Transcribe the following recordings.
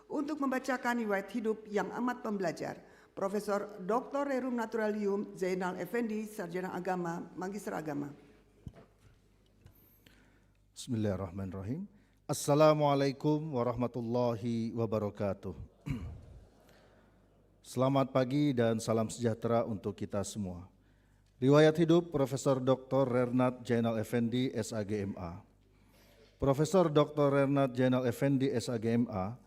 untuk membacakan riwayat hidup yang amat pembelajar. Profesor Dr. Rerum Naturalium Zainal Effendi, Sarjana Agama, Magister Agama. Bismillahirrahmanirrahim. Assalamualaikum warahmatullahi wabarakatuh. Selamat pagi dan salam sejahtera untuk kita semua. Riwayat hidup Profesor Dr. Rernat Zainal Effendi, SAGMA. Profesor Dr. Rernat Zainal Effendi, SAGMA,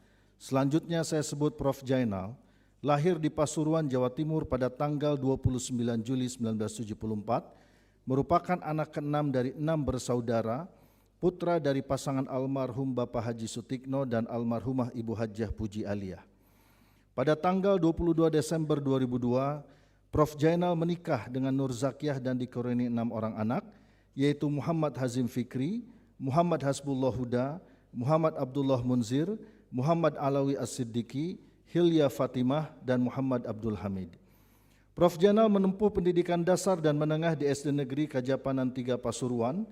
selanjutnya saya sebut Prof. Zainal, lahir di Pasuruan, Jawa Timur pada tanggal 29 Juli 1974, merupakan anak ke-6 dari 6 bersaudara, putra dari pasangan almarhum Bapak Haji Sutikno dan almarhumah Ibu Hajjah Puji Aliyah. Pada tanggal 22 Desember 2002, Prof. Zainal menikah dengan Nur Zakiyah dan dikaruniai 6 orang anak, yaitu Muhammad Hazim Fikri, Muhammad Hasbullah Huda, Muhammad Abdullah Munzir, Muhammad Alawi As-Siddiqi, Hilya Fatimah, dan Muhammad Abdul Hamid. Prof. Zainal menempuh pendidikan dasar dan menengah di SD Negeri Kajapanan 3 Pasuruan,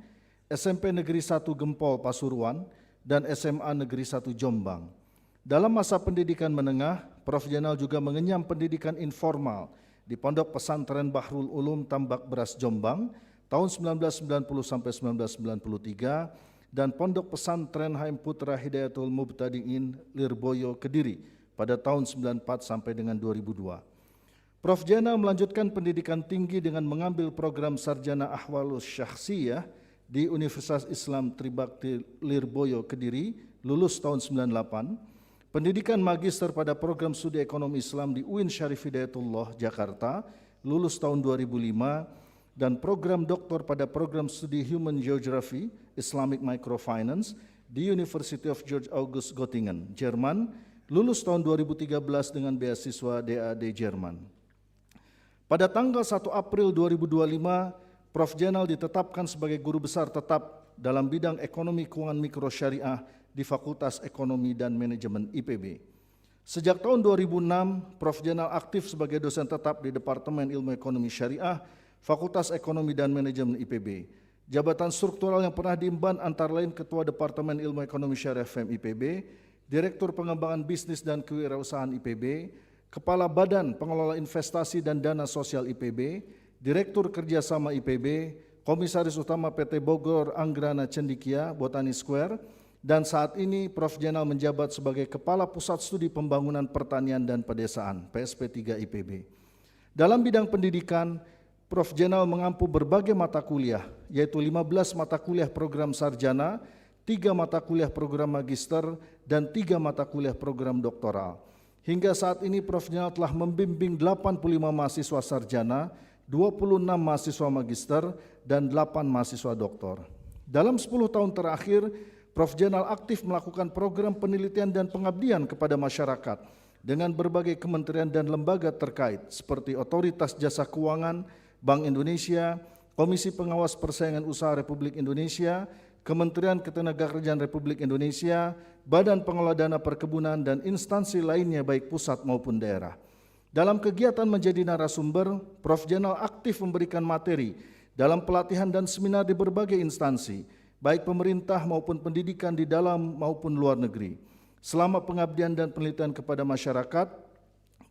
SMP Negeri 1 Gempol Pasuruan, dan SMA Negeri 1 Jombang. Dalam masa pendidikan menengah, Prof. Zainal juga mengenyam pendidikan informal di Pondok Pesantren Bahrul Ulum Tambak Beras Jombang tahun 1990 sampai 1993 dan Pondok Pesantren Haim Putra Hidayatul Mubtadiin Lirboyo Kediri pada tahun 94 sampai dengan 2002. Prof. Zainal melanjutkan pendidikan tinggi dengan mengambil program Sarjana Ahwalus Syakhsiyah di Universitas Islam Tribakti Lirboyo Kediri, lulus tahun 98, pendidikan magister pada program studi ekonomi Islam di UIN Syarif Hidayatullah, Jakarta, lulus tahun 2005, dan program doktor pada program studi Human Geography, Islamic Microfinance di University of George August Göttingen, Jerman, lulus tahun 2013 dengan beasiswa DAAD Jerman. Pada tanggal 1 April 2025, Prof. Zainal ditetapkan sebagai guru besar tetap dalam bidang ekonomi keuangan mikro syariah di Fakultas Ekonomi dan Manajemen IPB. Sejak tahun 2006, Prof. Zainal aktif sebagai dosen tetap di Departemen Ilmu Ekonomi Syariah, Fakultas Ekonomi dan Manajemen IPB. Jabatan struktural yang pernah diemban antara lain Ketua Departemen Ilmu Ekonomi Syariah FEM IPB, Direktur Pengembangan Bisnis dan Kewirausahaan IPB, Kepala Badan Pengelola Investasi dan Dana Sosial IPB, Direktur Kerjasama IPB, Komisaris Utama PT Bogor Anggrana Cendikia, Botani Square, dan saat ini Prof. Zainal menjabat sebagai Kepala Pusat Studi Pembangunan Pertanian dan Pedesaan, PSP3 IPB. Dalam bidang pendidikan, Prof. Zainal mengampu berbagai mata kuliah, yaitu 15 mata kuliah program sarjana, 3 mata kuliah program magister, dan 3 mata kuliah program doktoral. Hingga saat ini Prof. Zainal telah membimbing 85 mahasiswa sarjana, 26 mahasiswa magister, dan 8 mahasiswa doktor. Dalam 10 tahun terakhir, Prof. Zainal aktif melakukan program penelitian dan pengabdian kepada masyarakat dengan berbagai kementerian dan lembaga terkait seperti Otoritas Jasa Keuangan, Bank Indonesia, Komisi Pengawas Persaingan Usaha Republik Indonesia, Kementerian Ketenagakerjaan Republik Indonesia, Badan Pengelola Dana Perkebunan, dan instansi lainnya baik pusat maupun daerah. Dalam kegiatan menjadi narasumber, Prof. Zainal aktif memberikan materi dalam pelatihan dan seminar di berbagai instansi, baik pemerintah maupun pendidikan di dalam maupun luar negeri. Selama pengabdian dan penelitian kepada masyarakat,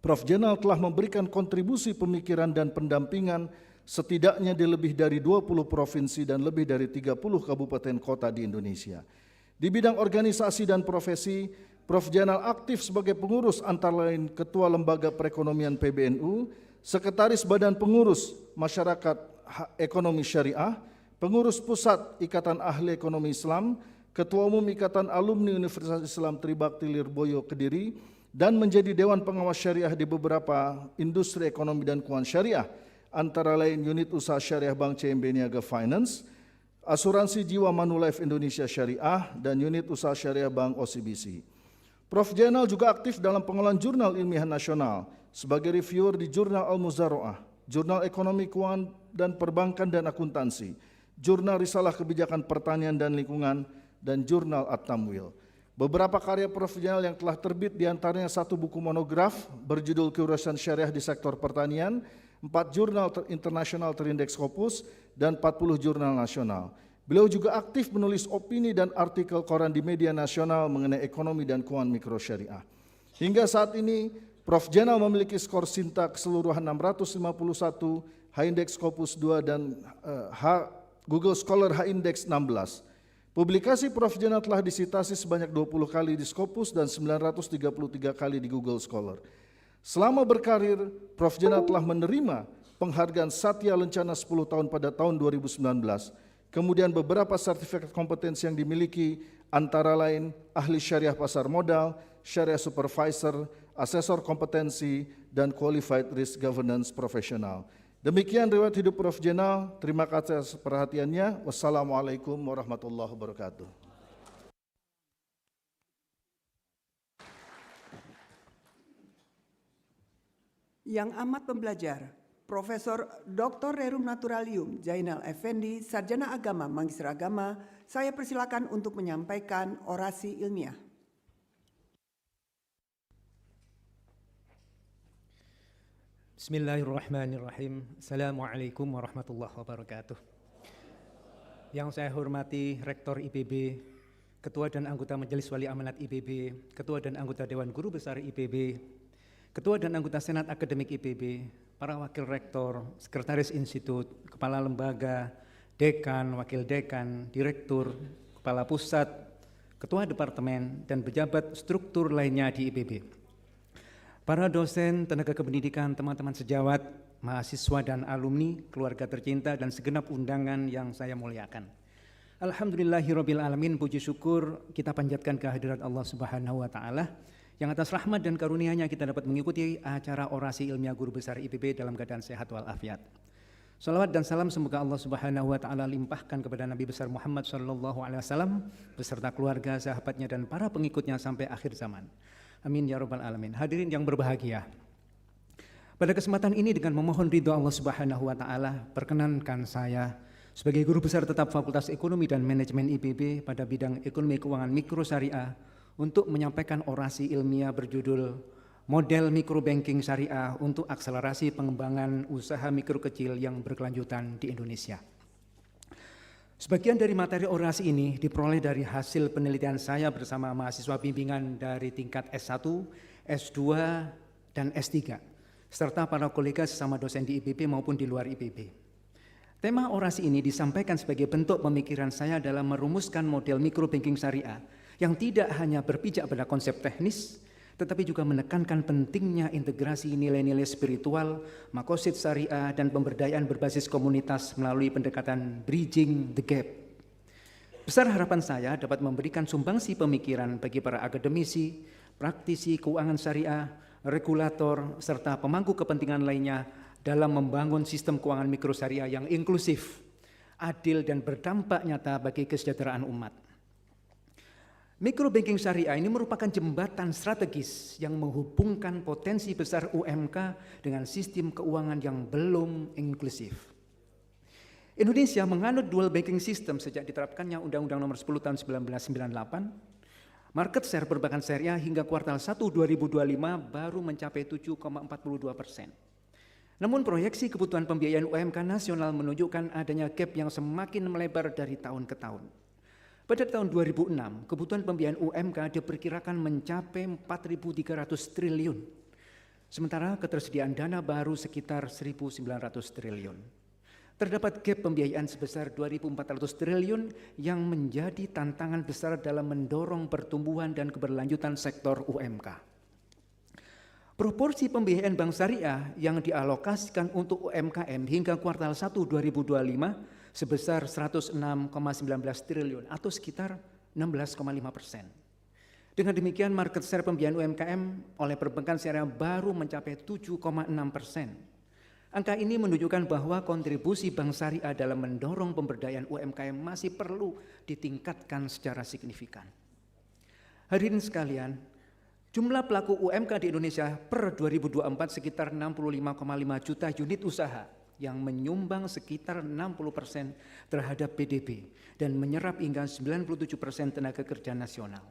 Prof. Zainal telah memberikan kontribusi pemikiran dan pendampingan setidaknya di lebih dari 20 provinsi dan lebih dari 30 kabupaten kota di Indonesia. Di bidang organisasi dan profesi, Prof. Zainal aktif sebagai pengurus antara lain Ketua Lembaga Perekonomian PBNU, Sekretaris Badan Pengurus Masyarakat Ekonomi Syariah, Pengurus Pusat Ikatan Ahli Ekonomi Islam, Ketua Umum Ikatan Alumni Universitas Islam Tribakti Lirboyo Kediri, dan menjadi Dewan Pengawas Syariah di beberapa industri ekonomi dan keuangan syariah, antara lain Unit Usaha Syariah Bank CMB Niaga Finance, Asuransi Jiwa Manulife Indonesia Syariah, dan Unit Usaha Syariah Bank OCBC. Prof. Zainal juga aktif dalam pengelolaan jurnal ilmiah nasional sebagai reviewer di Jurnal Al-Muzaroah, Jurnal Ekonomi Keuangan dan Perbankan dan Akuntansi, Jurnal Risalah Kebijakan Pertanian dan Lingkungan, dan Jurnal At-Tamwil. Beberapa karya Prof. Zainal yang telah terbit diantaranya 1 buku monograf berjudul Kewirausahaan Syariah di Sektor Pertanian, 4 jurnal internasional terindeks Scopus, dan 40 jurnal nasional. Beliau juga aktif menulis opini dan artikel koran di media nasional mengenai ekonomi dan keuangan mikro syariah. Hingga saat ini, Prof. Jenal memiliki skor Sinta keseluruhan 651, H-Index Scopus 2 dan Google Scholar H-Index 16. Publikasi Prof. Jenal telah disitasi sebanyak 20 kali di Scopus dan 933 kali di Google Scholar. Selama berkarir, Prof. Jenal telah menerima penghargaan Satya Lencana 10 tahun pada tahun 2019. Kemudian beberapa sertifikat kompetensi yang dimiliki antara lain ahli syariah pasar modal, syariah supervisor, asesor kompetensi, dan qualified risk governance profesional. Demikian riwayat hidup Prof. Jenal. Terima kasih atas perhatiannya. Wassalamualaikum warahmatullahi wabarakatuh. Yang amat pembelajar, Profesor Dr. Rerum Naturalium Zainal Effendi, Sarjana Agama, Magister Agama, saya persilakan untuk menyampaikan orasi ilmiah. Bismillahirrahmanirrahim. Assalamualaikum warahmatullahi wabarakatuh. Yang saya hormati Rektor IPB, Ketua dan anggota Majelis Wali Amanat IPB, Ketua dan anggota Dewan Guru Besar IPB, Ketua dan anggota Senat Akademik IPB, para wakil rektor, sekretaris institut, kepala lembaga, dekan, wakil dekan, direktur, kepala pusat, ketua departemen, dan pejabat struktur lainnya di IPB. Para dosen, tenaga kependidikan, teman-teman sejawat, mahasiswa dan alumni, keluarga tercinta, dan segenap undangan yang saya muliakan. Alhamdulillahirabbil alamin, puji syukur kita panjatkan kehadirat Allah Subhanahu wa taala yang atas rahmat dan karunia-Nya kita dapat mengikuti acara orasi ilmiah Guru Besar IPB dalam keadaan sehat walafiat. Salawat dan salam semoga Allah Subhanahu wa taala limpahkan kepada Nabi besar Muhammad sallallahu alaihi wasallam beserta keluarga, sahabatnya, dan para pengikutnya sampai akhir zaman. Amin ya rabbal alamin. Hadirin yang berbahagia, pada kesempatan ini dengan memohon ridho Allah Subhanahu wa taala, perkenankan saya sebagai guru besar tetap Fakultas Ekonomi dan Manajemen IPB pada bidang Ekonomi Keuangan Mikro Syariah untuk menyampaikan orasi ilmiah berjudul Model Mikrobanking Syariah untuk Akselerasi Pengembangan Usaha Mikro Kecil yang Berkelanjutan di Indonesia. Sebagian dari materi orasi ini diperoleh dari hasil penelitian saya bersama mahasiswa bimbingan dari tingkat S1, S2, dan S3, serta para kolega sesama dosen di IPB maupun di luar IPB. Tema orasi ini disampaikan sebagai bentuk pemikiran saya dalam merumuskan model mikrobanking syariah yang tidak hanya berpijak pada konsep teknis, tetapi juga menekankan pentingnya integrasi nilai-nilai spiritual, makosid syariah, dan pemberdayaan berbasis komunitas melalui pendekatan bridging the gap. Besar harapan saya dapat memberikan sumbangsi pemikiran bagi para akademisi, praktisi keuangan syariah, regulator, serta pemangku kepentingan lainnya dalam membangun sistem keuangan mikro syariah yang inklusif, adil, dan berdampak nyata bagi kesejahteraan umat. Mikrobanking syariah ini merupakan jembatan strategis yang menghubungkan potensi besar UMK dengan sistem keuangan yang belum inklusif. Indonesia menganut dual banking system sejak diterapkannya Undang-Undang Nomor 10 Tahun 1998. Market share perbankan syariah hingga kuartal 1 2025 baru mencapai 7,42%. Namun proyeksi kebutuhan pembiayaan UMK nasional menunjukkan adanya gap yang semakin melebar dari tahun ke tahun. Pada tahun 2006, kebutuhan pembiayaan UMK diperkirakan mencapai 4.300 triliun. Sementara ketersediaan dana baru sekitar 1.900 triliun. Terdapat gap pembiayaan sebesar 2.400 triliun yang menjadi tantangan besar dalam mendorong pertumbuhan dan keberlanjutan sektor UMK. Proporsi pembiayaan bank syariah yang dialokasikan untuk UMKM hingga kuartal 1 2025 sebesar 106,19 triliun atau sekitar 16,5%. Dengan demikian market share pembiayaan UMKM oleh perbankan syariah baru mencapai 7,6%. Angka ini menunjukkan bahwa kontribusi bank syariah dalam mendorong pemberdayaan UMKM masih perlu ditingkatkan secara signifikan. Hadirin sekalian, jumlah pelaku UMK di Indonesia per 2024 sekitar 65,5 juta unit usaha yang menyumbang sekitar 60% terhadap PDB dan menyerap hingga 97% tenaga kerja nasional.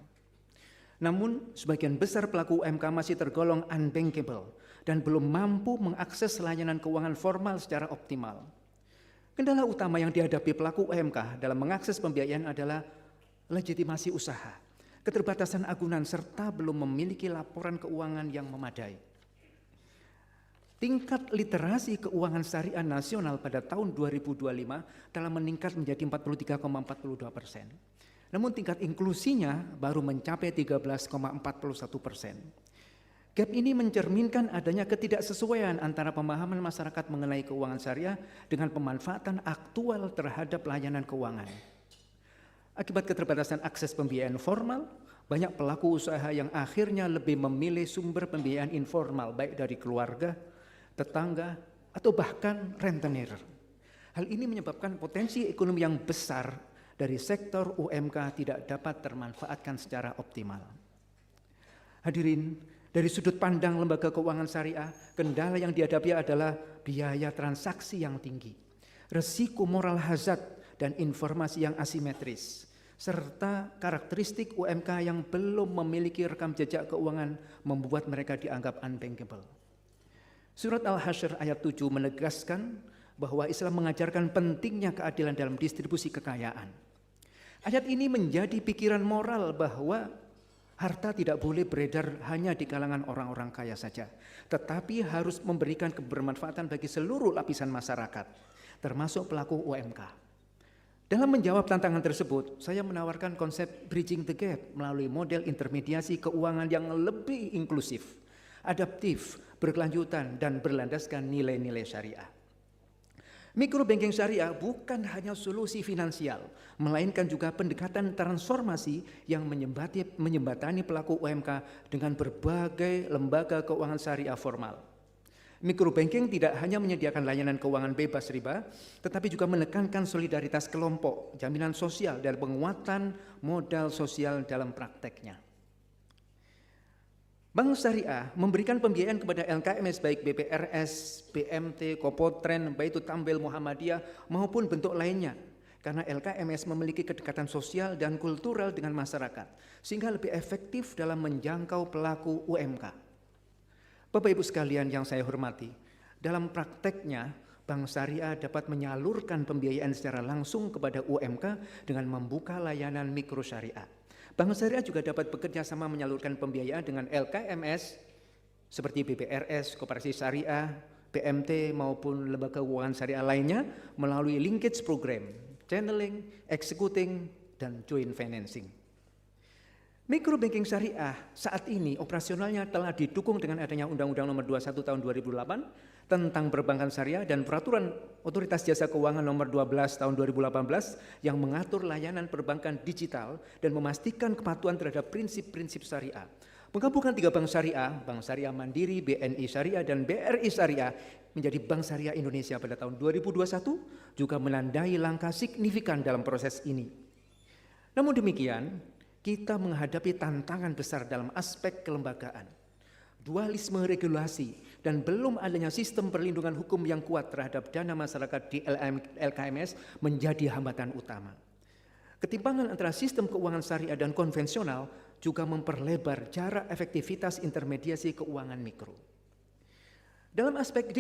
Namun, sebagian besar pelaku UMK masih tergolong unbankable dan belum mampu mengakses layanan keuangan formal secara optimal. Kendala utama yang dihadapi pelaku UMK dalam mengakses pembiayaan adalah legitimasi usaha, keterbatasan agunan, serta belum memiliki laporan keuangan yang memadai. Tingkat literasi keuangan syariah nasional pada tahun 2025 telah meningkat menjadi 43,42%. Namun tingkat inklusinya baru mencapai 13,41%. Gap ini mencerminkan adanya ketidaksesuaian antara pemahaman masyarakat mengenai keuangan syariah dengan pemanfaatan aktual terhadap layanan keuangan. Akibat keterbatasan akses pembiayaan formal, banyak pelaku usaha yang akhirnya lebih memilih sumber pembiayaan informal baik dari keluarga, tetangga, atau bahkan rentenir. Hal ini menyebabkan potensi ekonomi yang besar dari sektor UMK tidak dapat termanfaatkan secara optimal. Hadirin, dari sudut pandang lembaga keuangan syariah, kendala yang dihadapi adalah biaya transaksi yang tinggi, resiko moral hazard dan informasi yang asimetris, serta karakteristik UMK yang belum memiliki rekam jejak keuangan membuat mereka dianggap unbankable. Surat Al-Hasyr ayat 7 menegaskan bahwa Islam mengajarkan pentingnya keadilan dalam distribusi kekayaan. Ayat ini menjadi pikiran moral bahwa harta tidak boleh beredar hanya di kalangan orang-orang kaya saja, tetapi harus memberikan kebermanfaatan bagi seluruh lapisan masyarakat, termasuk pelaku UMK. Dalam menjawab tantangan tersebut, saya menawarkan konsep bridging the gap melalui model intermediasi keuangan yang lebih inklusif, adaptif, berkelanjutan, dan berlandaskan nilai-nilai syariah. Mikrobanking syariah bukan hanya solusi finansial, melainkan juga pendekatan transformasi yang menjembatani pelaku UMK dengan berbagai lembaga keuangan syariah formal. Mikrobanking tidak hanya menyediakan layanan keuangan bebas riba, tetapi juga menekankan solidaritas kelompok, jaminan sosial, dan penguatan modal sosial dalam prakteknya. Bank Syariah memberikan pembiayaan kepada LKMS baik BPRS, BMT, Kopotren, Baitul Tambel Muhammadiyah maupun bentuk lainnya, karena LKMS memiliki kedekatan sosial dan kultural dengan masyarakat sehingga lebih efektif dalam menjangkau pelaku UMK. Bapak Ibu sekalian yang saya hormati, dalam prakteknya Bank Syariah dapat menyalurkan pembiayaan secara langsung kepada UMK dengan membuka layanan mikro syariah. Bank Syariah juga dapat bekerja sama menyalurkan pembiayaan dengan LKMS seperti BPRS, Koperasi Syariah, BMT maupun lembaga keuangan syariah lainnya melalui linkage program, channeling, executing, dan joint financing. Mikrobanking syariah saat ini operasionalnya telah didukung dengan adanya Undang-Undang Nomor 21 Tahun 2008 tentang perbankan syariah dan Peraturan Otoritas Jasa Keuangan Nomor 12 Tahun 2018 yang mengatur layanan perbankan digital dan memastikan kepatuhan terhadap prinsip-prinsip syariah. Menggabungkan 3 bank syariah Mandiri, BNI Syariah, dan BRI Syariah menjadi Bank Syariah Indonesia pada tahun 2021 juga menandai langkah signifikan dalam proses ini. Namun demikian, kita menghadapi tantangan besar dalam aspek kelembagaan, dualisme regulasi, dan belum adanya sistem perlindungan hukum yang kuat terhadap dana masyarakat di LKMS menjadi hambatan utama. Ketimpangan antara sistem keuangan syariah dan konvensional juga memperlebar jarak efektivitas intermediasi keuangan mikro. Dalam aspek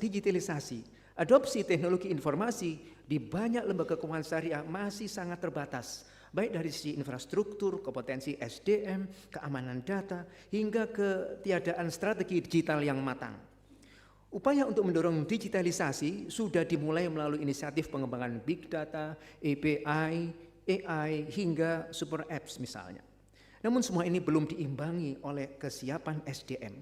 digitalisasi, adopsi teknologi informasi di banyak lembaga keuangan syariah masih sangat terbatas, baik dari sisi infrastruktur, kompetensi SDM, keamanan data, hingga ketiadaan strategi digital yang matang. Upaya untuk mendorong digitalisasi sudah dimulai melalui inisiatif pengembangan big data, API, AI, hingga super apps misalnya. Namun semua ini belum diimbangi oleh kesiapan SDM.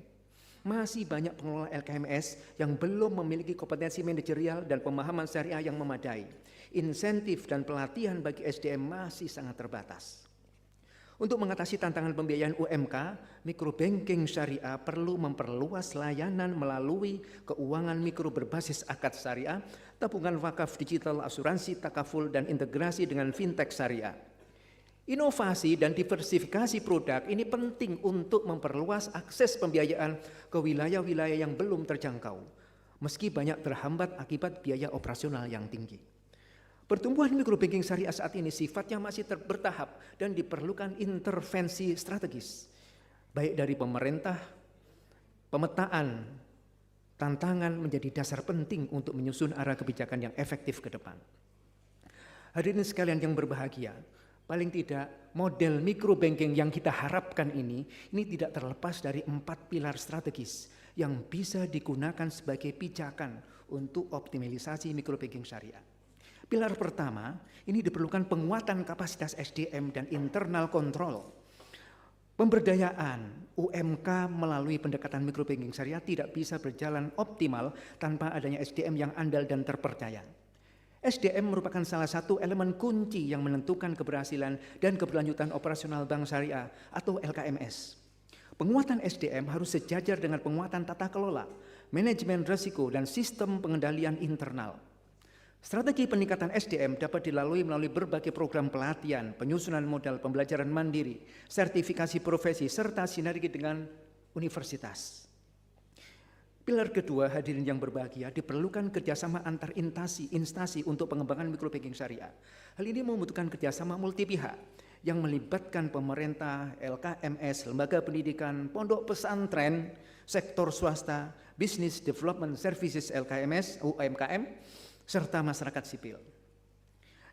Masih banyak pengelola LKMS yang belum memiliki kompetensi manajerial dan pemahaman syariah yang memadai. Insentif dan pelatihan bagi SDM masih sangat terbatas. Untuk mengatasi tantangan pembiayaan UMK, mikrobanking syariah perlu memperluas layanan melalui keuangan mikro berbasis akad syariah, tabungan wakaf digital, asuransi takaful, dan integrasi dengan fintech syariah. Inovasi dan diversifikasi produk ini penting untuk memperluas akses pembiayaan ke wilayah-wilayah yang belum terjangkau, meski banyak terhambat akibat biaya operasional yang tinggi. Pertumbuhan mikrobanking syariah saat ini sifatnya masih bertahap dan diperlukan intervensi strategis, baik dari pemerintah. Pemetaan tantangan menjadi dasar penting untuk menyusun arah kebijakan yang efektif ke depan. Hadirin sekalian yang berbahagia, paling tidak model microbanking yang kita harapkan ini tidak terlepas dari 4 pilar strategis yang bisa digunakan sebagai pijakan untuk optimalisasi microbanking syariah. Pilar pertama, ini diperlukan penguatan kapasitas SDM dan internal control. Pemberdayaan UMK melalui pendekatan microbanking syariah tidak bisa berjalan optimal tanpa adanya SDM yang andal dan terpercaya. SDM merupakan salah satu elemen kunci yang menentukan keberhasilan dan keberlanjutan operasional bank syariah atau LKMS. Penguatan SDM harus sejajar dengan penguatan tata kelola, manajemen risiko, dan sistem pengendalian internal. Strategi peningkatan SDM dapat dilalui melalui berbagai program pelatihan, penyusunan modal pembelajaran mandiri, sertifikasi profesi, serta sinergi dengan universitas. Pilar kedua, hadirin yang berbahagia, diperlukan kerjasama antar instansi untuk pengembangan microbanking syariah. Hal ini membutuhkan kerjasama multi pihak yang melibatkan pemerintah, LKMS, lembaga pendidikan, pondok pesantren, sektor swasta, Business Development Services LKMS, UMKM, serta masyarakat sipil.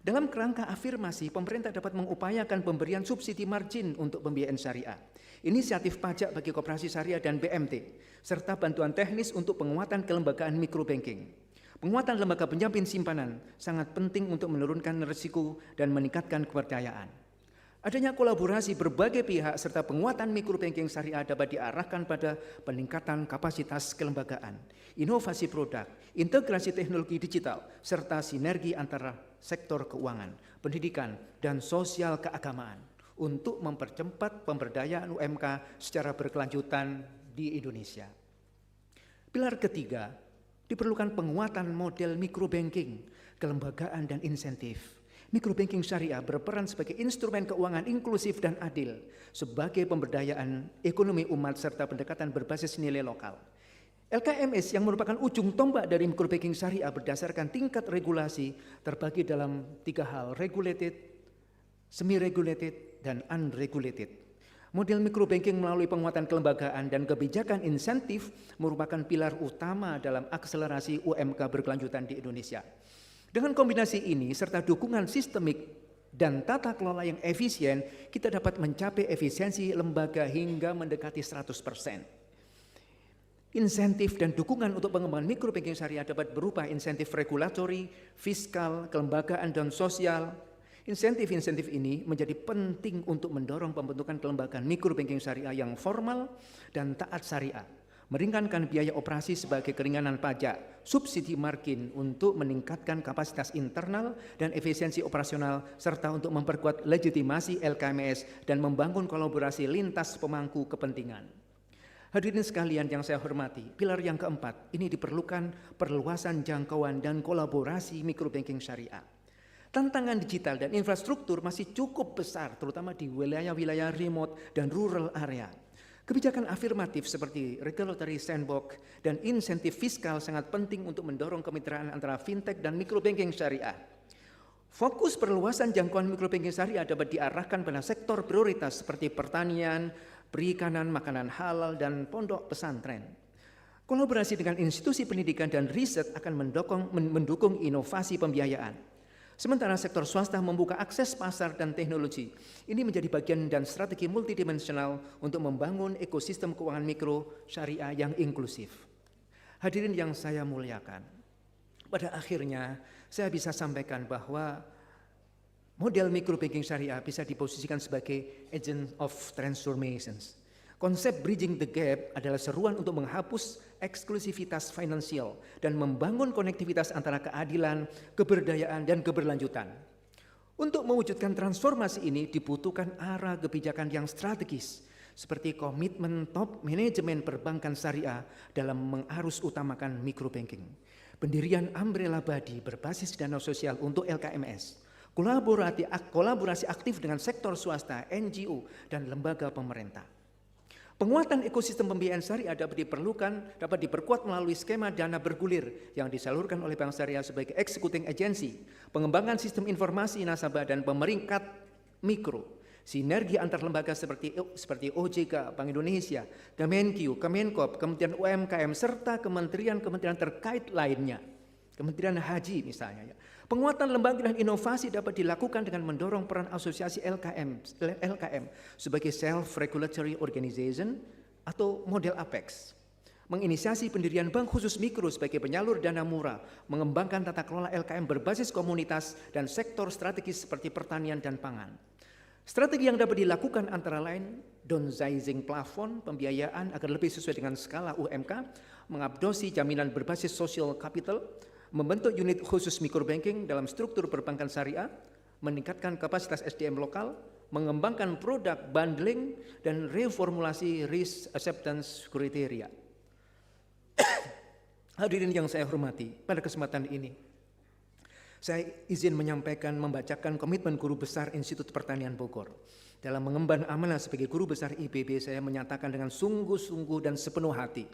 Dalam kerangka afirmasi, pemerintah dapat mengupayakan pemberian subsidi margin untuk pembiayaan syariah, inisiatif pajak bagi koperasi syariah dan BMT, serta bantuan teknis untuk penguatan kelembagaan microbanking. Penguatan lembaga penjamin simpanan sangat penting untuk menurunkan risiko dan meningkatkan kepercayaan. Adanya kolaborasi berbagai pihak serta penguatan microbanking syariah dapat diarahkan pada peningkatan kapasitas kelembagaan, inovasi produk, integrasi teknologi digital, serta sinergi antara sektor keuangan, pendidikan, dan sosial keagamaan untuk mempercepat pemberdayaan UMK secara berkelanjutan di Indonesia. Pilar ketiga, diperlukan penguatan model microbanking, kelembagaan, dan insentif. Microbanking syariah berperan sebagai instrumen keuangan inklusif dan adil, sebagai pemberdayaan ekonomi umat serta pendekatan berbasis nilai lokal. LKMS yang merupakan ujung tombak dari microbanking syariah berdasarkan tingkat regulasi terbagi dalam 3 hal: regulated, semi-regulated, dan unregulated. Model microbanking melalui penguatan kelembagaan dan kebijakan insentif merupakan pilar utama dalam akselerasi UMK berkelanjutan di Indonesia. Dengan kombinasi ini serta dukungan sistemik dan tata kelola yang efisien, kita dapat mencapai efisiensi lembaga hingga mendekati 100%. Insentif dan dukungan untuk pengembangan microbanking syariah dapat berupa insentif regulatori, fiskal, kelembagaan, dan sosial. Insentif-insentif ini menjadi penting untuk mendorong pembentukan kelembagaan microbanking syariah yang formal dan taat syariah, meringankan biaya operasi sebagai keringanan pajak, subsidi margin untuk meningkatkan kapasitas internal dan efisiensi operasional, serta untuk memperkuat legitimasi LKMS dan membangun kolaborasi lintas pemangku kepentingan. Hadirin sekalian yang saya hormati, pilar yang keempat, ini diperlukan perluasan jangkauan dan kolaborasi microbanking syariah. Tantangan digital dan infrastruktur masih cukup besar, terutama di wilayah-wilayah remote dan rural area. Kebijakan afirmatif seperti regulatory sandbox dan insentif fiskal sangat penting untuk mendorong kemitraan antara fintech dan microbanking syariah. Fokus perluasan jangkauan microbanking syariah dapat diarahkan pada sektor prioritas seperti pertanian, perikanan, makanan halal, dan pondok pesantren. Kolaborasi dengan institusi pendidikan dan riset akan mendukung inovasi pembiayaan. Sementara sektor swasta membuka akses pasar dan teknologi. Ini menjadi bagian dan strategi multidimensional untuk membangun ekosistem keuangan mikro syariah yang inklusif. Hadirin yang saya muliakan, pada akhirnya saya bisa sampaikan bahwa model microbanking syariah bisa diposisikan sebagai agent of transformations. Konsep bridging the gap adalah seruan untuk menghapus eksklusivitas finansial dan membangun konektivitas antara keadilan, keberdayaan, dan keberlanjutan. Untuk mewujudkan transformasi ini dibutuhkan arah kebijakan yang strategis, seperti komitmen top manajemen perbankan syariah dalam mengarus utamakan microbanking, pendirian umbrella body berbasis dana sosial untuk LKMS, kolaborasi aktif dengan sektor swasta, NGO, dan lembaga pemerintah. Penguatan ekosistem pembiayaan syariah dapat diperkuat melalui skema dana bergulir yang disalurkan oleh Bank Syariah sebagai executing agency, pengembangan sistem informasi nasabah dan pemeringkat mikro, sinergi antar lembaga seperti OJK, Bank Indonesia, Kemenkyu, Kemenkop, Kementerian UMKM, serta kementerian-kementerian terkait lainnya, Kementerian Haji misalnya. Penguatan lembaga dan inovasi dapat dilakukan dengan mendorong peran asosiasi LKM sebagai self-regulatory organization atau model Apex. Menginisiasi pendirian bank khusus mikro sebagai penyalur dana murah, mengembangkan tata kelola LKM berbasis komunitas dan sektor strategis seperti pertanian dan pangan. Strategi yang dapat dilakukan antara lain downsizing plafon pembiayaan agar lebih sesuai dengan skala UMK, mengadopsi jaminan berbasis social capital, membentuk unit khusus microbanking dalam struktur perbankan syariah, meningkatkan kapasitas SDM lokal, mengembangkan produk bundling, dan reformulasi risk acceptance kriteria. Hadirin yang saya hormati, pada kesempatan ini, saya izin menyampaikan, membacakan komitmen Guru Besar Institut Pertanian Bogor. Dalam mengemban amanah sebagai Guru Besar IPB, saya menyatakan dengan sungguh-sungguh dan sepenuh hati.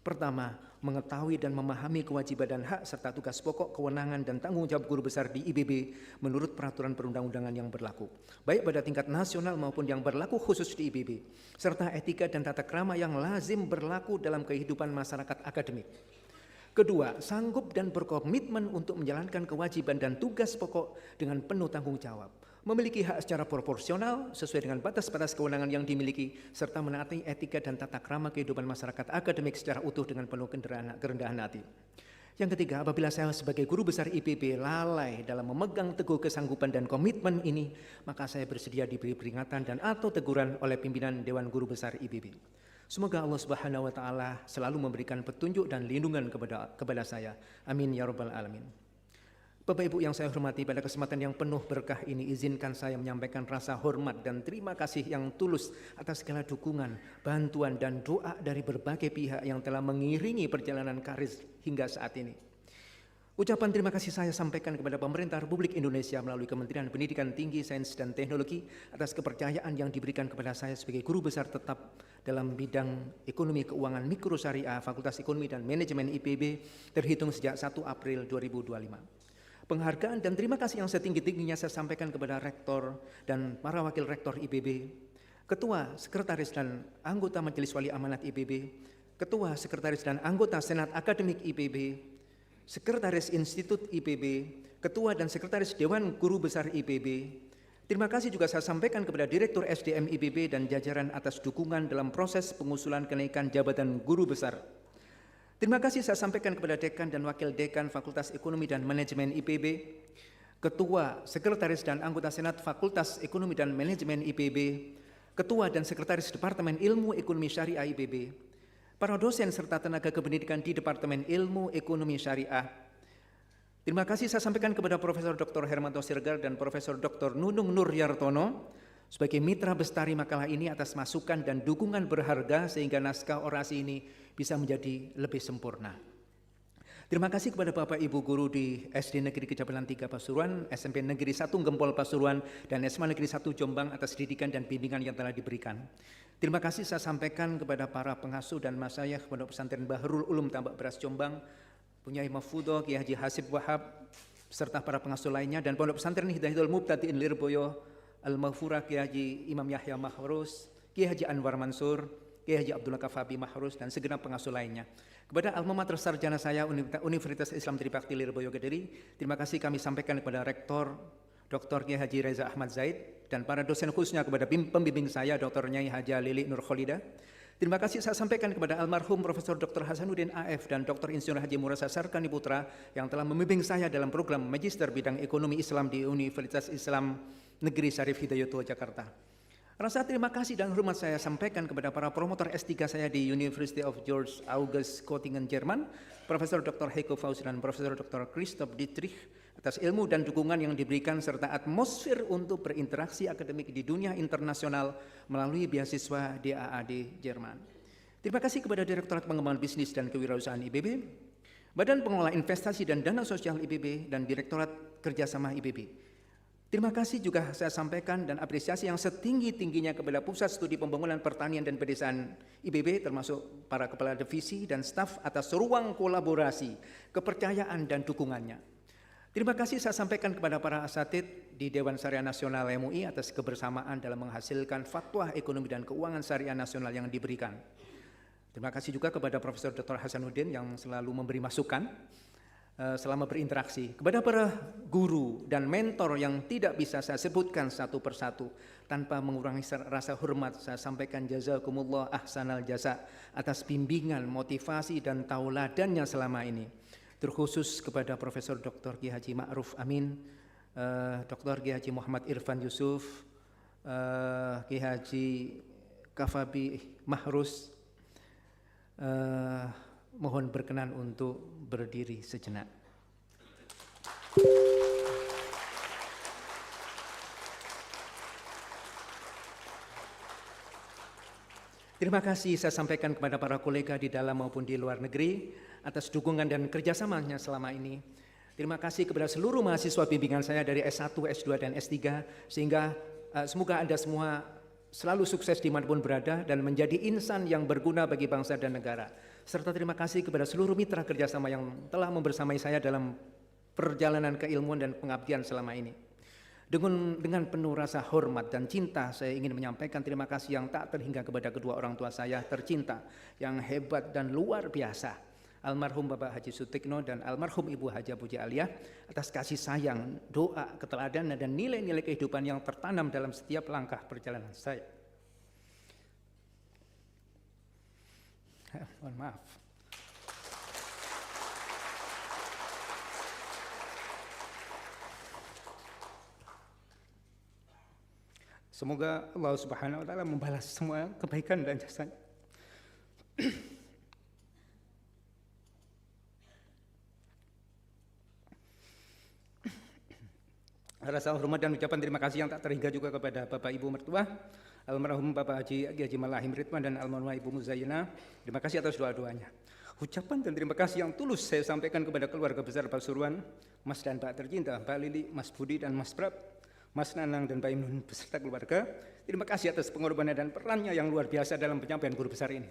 Pertama, mengetahui dan memahami kewajiban dan hak serta tugas pokok, kewenangan dan tanggung jawab guru besar di IPB menurut peraturan perundang-undangan yang berlaku, baik pada tingkat nasional maupun yang berlaku khusus di IPB, serta etika dan tata krama yang lazim berlaku dalam kehidupan masyarakat akademik. Kedua, sanggup dan berkomitmen untuk menjalankan kewajiban dan tugas pokok dengan penuh tanggung jawab, memiliki hak secara proporsional sesuai dengan batas-batas kewenangan yang dimiliki, serta menaati etika dan tata krama kehidupan masyarakat akademik secara utuh dengan penuh kerendahan hati. Yang ketiga, apabila saya sebagai guru besar IPB lalai dalam memegang teguh kesanggupan dan komitmen ini, maka saya bersedia diberi peringatan dan atau teguran oleh pimpinan Dewan Guru Besar IPB. Semoga Allah Subhanahu wa taala selalu memberikan petunjuk dan lindungan kepada saya. Amin ya rabbal alamin. Bapak Ibu yang saya hormati, pada kesempatan yang penuh berkah ini izinkan saya menyampaikan rasa hormat dan terima kasih yang tulus atas segala dukungan, bantuan dan doa dari berbagai pihak yang telah mengiringi perjalanan karir hingga saat ini. Ucapan terima kasih saya sampaikan kepada pemerintah Republik Indonesia melalui Kementerian Pendidikan Tinggi, Sains dan Teknologi atas kepercayaan yang diberikan kepada saya sebagai guru besar tetap dalam bidang ekonomi keuangan mikro syariah Fakultas Ekonomi dan Manajemen IPB terhitung sejak 1 April 2025. Penghargaan dan terima kasih yang setinggi-tingginya saya sampaikan kepada Rektor dan para Wakil Rektor IPB, Ketua, Sekretaris dan anggota Majelis Wali Amanat IPB, Ketua, Sekretaris dan anggota Senat Akademik IPB, Sekretaris Institut IPB, Ketua dan Sekretaris Dewan Guru Besar IPB. Terima kasih juga saya sampaikan kepada Direktur SDM IPB dan jajaran atas dukungan dalam proses pengusulan kenaikan jabatan guru besar. Terima kasih saya sampaikan kepada Dekan dan Wakil Dekan Fakultas Ekonomi dan Manajemen IPB, Ketua, Sekretaris dan anggota Senat Fakultas Ekonomi dan Manajemen IPB, Ketua dan Sekretaris Departemen Ilmu Ekonomi Syariah IPB, para dosen serta tenaga kependidikan di Departemen Ilmu Ekonomi Syariah. Terima kasih saya sampaikan kepada Profesor Dr. Hermanto Siregar dan Profesor Dr. Nunung Nur Yartono sebagai mitra bestari makalah ini atas masukan dan dukungan berharga sehingga naskah orasi ini bisa menjadi lebih sempurna. Terima kasih kepada Bapak Ibu Guru di SD Negeri Kejabelan 3 Pasuruan, SMP Negeri 1 Gempol Pasuruan, dan SMA Negeri 1 Jombang atas didikan dan bimbingan yang telah diberikan. Terima kasih saya sampaikan kepada para pengasuh dan masyayikh Pondok Pesantren Bahrul Ulum Tambak Beras Jombang, Punyai Mahfudho Kiai Haji Hasib Wahab, serta para pengasuh lainnya, dan Pondok Pesantren Hidayatul Mubtadi'in Lirboyo, Al-Maghfurah Kiai Haji Imam Yahya Mahrus, Kiai Haji Anwar Mansur, Kiai Haji Abdullah Kafabi Mahrus, dan segenap pengasuh lainnya. Kepada alma mater sarjana saya Universitas Islam Tribakti Lirboyo Kediri, terima kasih kami sampaikan kepada Rektor Dr. Kiai Haji Reza Ahmad Zaid dan para dosen khususnya kepada pembimbing saya Dr. Nyai Haja Lili Nur Kholidah. Terima kasih saya sampaikan kepada almarhum Profesor Dr. Hasanuddin AF dan Dr. Insinyur Haji Murasa Sarkani Putra yang telah membimbing saya dalam program Magister Bidang Ekonomi Islam di Universitas Islam Negeri Syarif Hidayatullah Jakarta. Rasa terima kasih dan hormat saya sampaikan kepada para promotor S3 saya di University of George August Göttingen, Jerman, Profesor Dr. Heiko Faust dan Profesor Dr. Christoph Dietrich atas ilmu dan dukungan yang diberikan serta atmosfer untuk berinteraksi akademik di dunia internasional melalui beasiswa DAAD Jerman. Terima kasih kepada Direktorat Pengembangan Bisnis dan Kewirausahaan IPB, Badan Pengelola Investasi dan Dana Sosial IPB, dan Direktorat Kerjasama IPB. Terima kasih juga saya sampaikan dan apresiasi yang setinggi-tingginya kepada Pusat Studi Pembangunan Pertanian dan Pedesaan IPB, termasuk para kepala divisi dan staf atas ruang kolaborasi, kepercayaan dan dukungannya. Terima kasih saya sampaikan kepada para asatid di Dewan Syariah Nasional MUI atas kebersamaan dalam menghasilkan fatwa ekonomi dan keuangan syariah nasional yang diberikan. Terima kasih juga kepada Profesor Dr. Hasanuddin yang selalu memberi masukan. selama berinteraksi. Kepada para guru dan mentor yang tidak bisa saya sebutkan satu persatu, tanpa mengurangi rasa hormat, saya sampaikan jazakumullah ahsanal jasa atas bimbingan, motivasi dan tauladannya selama ini. Terkhusus kepada Profesor Dr. Kiai Haji Ma'ruf Amin, Dr. Kiai Haji Muhammad Irfan Yusuf, Kiai Haji Kafabi Mahrus, mohon berkenan untuk berdiri sejenak. Terima kasih saya sampaikan kepada para kolega di dalam maupun di luar negeri atas dukungan dan kerjasamanya selama ini. Terima kasih kepada seluruh mahasiswa bimbingan saya dari S1, S2, dan S3, sehingga semoga Anda semua selalu sukses dimanapun berada dan menjadi insan yang berguna bagi bangsa dan negara. Serta terima kasih kepada seluruh mitra kerjasama yang telah membersamai saya dalam perjalanan keilmuan dan pengabdian selama ini. Dengan penuh rasa hormat dan cinta, saya ingin menyampaikan terima kasih yang tak terhingga kepada kedua orang tua saya tercinta, yang hebat dan luar biasa, almarhum Bapak Haji Sutikno dan almarhum Ibu Haja Puji Aliyah, atas kasih sayang, doa, keteladanan dan nilai-nilai kehidupan yang tertanam dalam setiap langkah perjalanan saya. Mohon maaf. Semoga Allah Subhanahu wa taala membalas semua kebaikan dan jasanya. Rasa hormat dan ucapan terima kasih yang tak terhingga juga kepada Bapak Ibu mertua, almarhum Bapak Haji Malahim Ridwan dan almarhumah Ibu Muzayyinah. Terima kasih atas doa-doanya. Ucapan dan terima kasih yang tulus saya sampaikan kepada keluarga besar Pasuruan, Mas dan Pak tercinta, Pak Lili, Mas Budi dan Mas Prab, Mas Nanang dan Pak Imnun beserta keluarga. Terima kasih atas pengorbanan dan perannya yang luar biasa dalam penyampaian guru besar ini.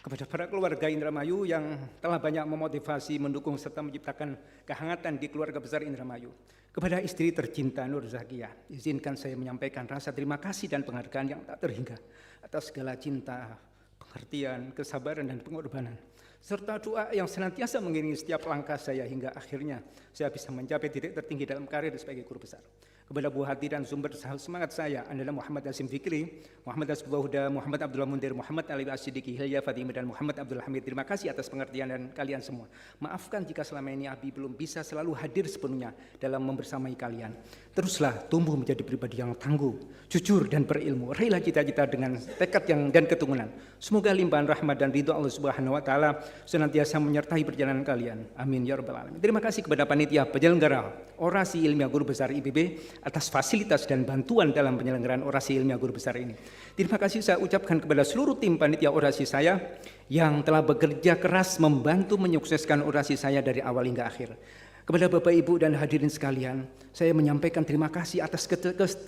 Kepada para keluarga Indramayu yang telah banyak memotivasi, mendukung serta menciptakan kehangatan di keluarga besar Indramayu. Kepada istri tercinta Nur Zakiyah, izinkan saya menyampaikan rasa terima kasih dan penghargaan yang tak terhingga atas segala cinta, pengertian, kesabaran dan pengorbanan, serta doa yang senantiasa mengiringi setiap langkah saya hingga akhirnya saya bisa mencapai titik tertinggi dalam karir sebagai guru besar. Kepada buah hati dan sumber semangat saya adalah Muhammad Hasim Fikri, Muhammad Hasbullah Huda, Muhammad Abdullah Mundir, Muhammad Ali As-Siddiqi, Hilya Fatimah dan Muhammad Abdul Hamid. Terima kasih atas pengertian dan kalian semua. Maafkan jika selama ini Abi belum bisa selalu hadir sepenuhnya dalam membersamai kalian. Teruslah tumbuh menjadi pribadi yang tangguh, jujur dan berilmu. Raihlah cita-cita dengan tekad dan ketungunan. Semoga limpahan rahmat dan ridho Allah Subhanahu wa taala senantiasa menyertai perjalanan kalian. Amin ya rabbal alamin. Terima kasih kepada panitia penyelenggara Orasi Ilmiah Guru Besar IPB atas fasilitas dan bantuan dalam penyelenggaraan Orasi Ilmiah Guru Besar ini. Terima kasih saya ucapkan kepada seluruh tim panitia orasi saya yang telah bekerja keras membantu menyukseskan orasi saya dari awal hingga akhir. Kepada Bapak Ibu dan hadirin sekalian, saya menyampaikan terima kasih atas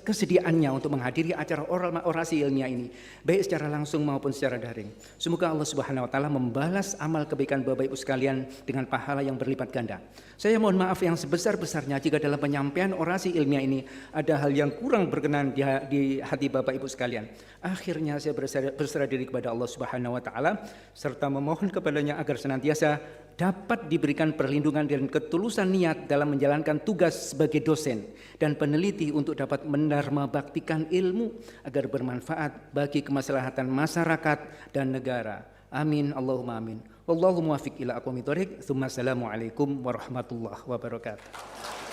kesediaannya untuk menghadiri acara orasi ilmiah ini, baik secara langsung maupun secara daring. Semoga Allah Subhanahu wa taala membalas amal kebaikan Bapak Ibu sekalian dengan pahala yang berlipat ganda. Saya mohon maaf yang sebesar-besarnya jika dalam penyampaian orasi ilmiah ini ada hal yang kurang berkenan di hati Bapak Ibu sekalian. Akhirnya saya berserah diri kepada Allah Subhanahu wa taala serta memohon kepadanya agar senantiasa dapat diberikan perlindungan dan ketulusan niat dalam menjalankan tugas sebagai dosen dan peneliti untuk dapat mendarma baktikan ilmu agar bermanfaat bagi kemaslahatan masyarakat dan negara. Amin Allahumma amin. Wallahu muwaffiq ila aqwamit thoriq. Tsumma assalamualaikum warahmatullahi wabarakatuh.